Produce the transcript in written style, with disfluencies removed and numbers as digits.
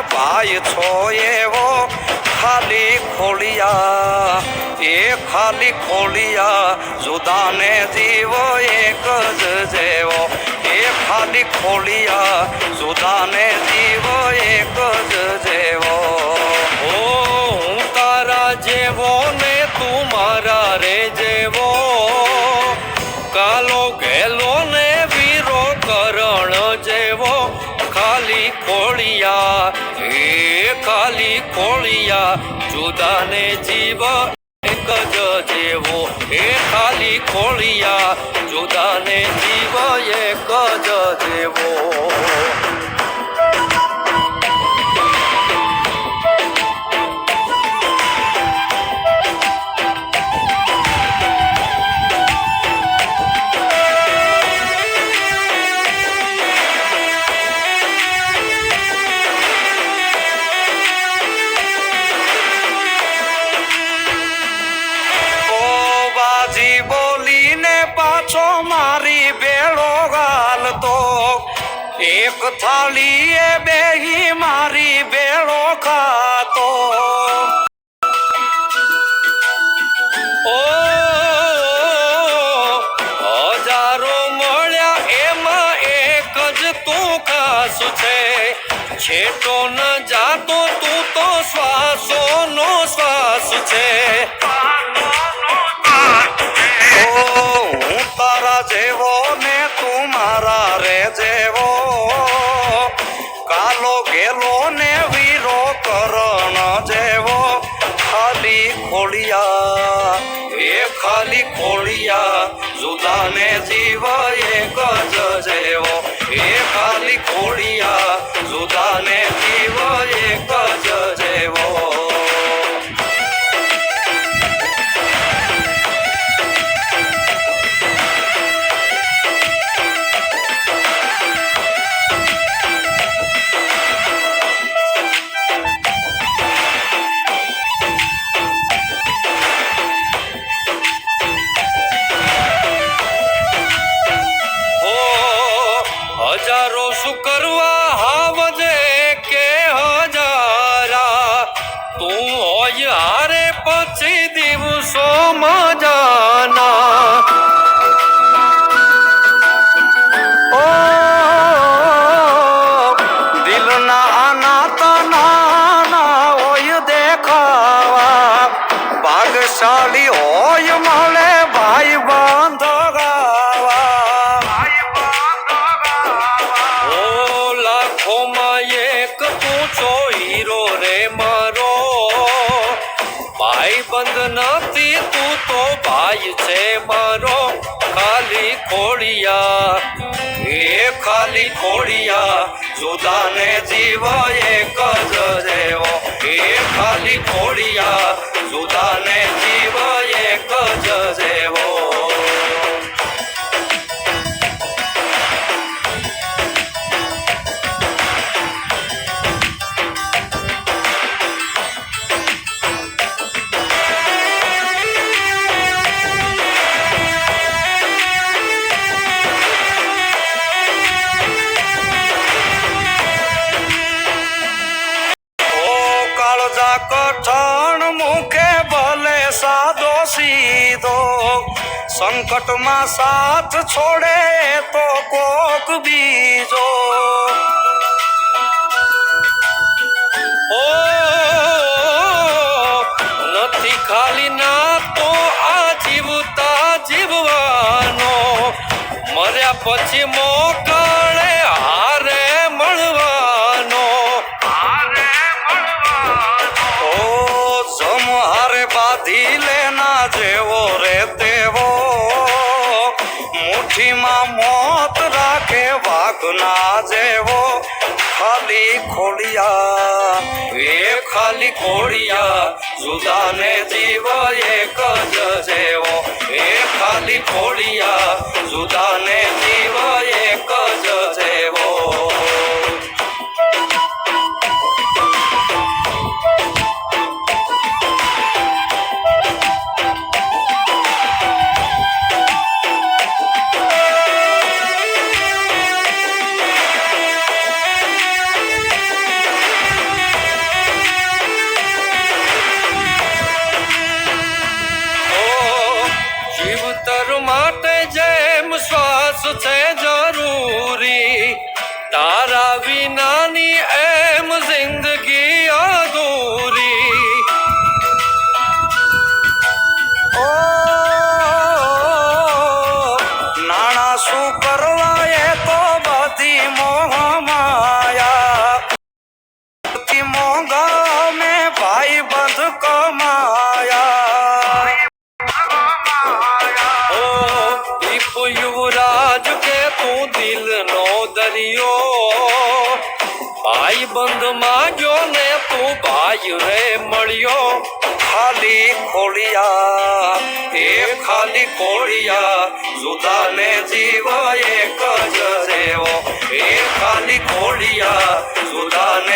ભાઈ છો એવો ખાલી ખોલિયા એ ખાલી ખોલિયા જુદાને જીવો એક જ જેવો એ ખાલી ખોલિયા જુદાને જીવો એક જ જેવો હું તારા જેવો ને તું મારા રે જેવો કાલો ગેલો ને વીરો કરણ જેવો ખાલી ખોળિયા એ ખાલી ખોળિયા જુદાને જીવ એક જ જેવો એ ખાલી ખોળિયા જુદાને જીવ એક જ જેવો મારી બેળો ગાલતો એક થાળી એ બેહી મારી બેળો ખાતો ઓ હજારો મળ્યા એમાં એક જ તું ખાસ છે છેટો ન જાતો તું તો શ્વાસો નો શ્વાસ છે જેવો ને તું મારા રે જેવો કાલો ગેલો ને વીરો કરણ જેવો ખાલી ખોળિયા એ ખાલી ખોળિયા જુદાને જીવ એક જ જેવો એ ખાલી ખોળિયા જુદાને જીવ એક જ જેવો હજારો શું કરવા હાવજે કે હજારા તું હોય હારે પછી દિવસો મજાના ઓ દિલના આના નાના હોય દેખાવા ભાગશાળી હોય મળે ભાઈ બંધ બંધ નથી તું તો ભાઈ છે મારો ખાલી ખોળિયા એ ખાલી ખોળિયા જુદાને જીવ એક જ જેવો એ ખાલી ખોળિયા જુદાને જીવ એક જ જેવો કઠણ મુખે ભલે સાદો સીધો સંકટમાં સાથ છોડે તો કોક બીજો ઓ નથી ખાલી ના તો આ જીવતા જીવવાનો મર્યા પછી મોકળે હારે મળવાનો બાંધી લેના જેવો રે તેવો મુઠ્ઠીમાં મોત રાખે વાઘના જેવો ખાલી ખોળિયા એ ખાલી ખોળિયા જુદાને જીવ એક જ જેવો એ ખાલી ખોળિયા જુદાને જીવ એક જ જેવો માટે જેમ શ્વાસ છે જરૂરી, તારા વિનાની એમ જિંદગી અધૂરી. ઓ નાણા શું કરવા એ તો બધી મોહ માયા, મોંઘા મેં ભાઈ બંધ કમાયા. ઓ દીપ યુવરાજ કે તું દિલનો દરિયો, ભાઈ બંધ માંગ્યો ને તું ભાઈ રે મળ્યો. ખાલી ખોડિયા એ ખાલી ખોડિયા સુદાને જીવ એક જ રેવો, એ ખાલી ખોડિયા સુદાને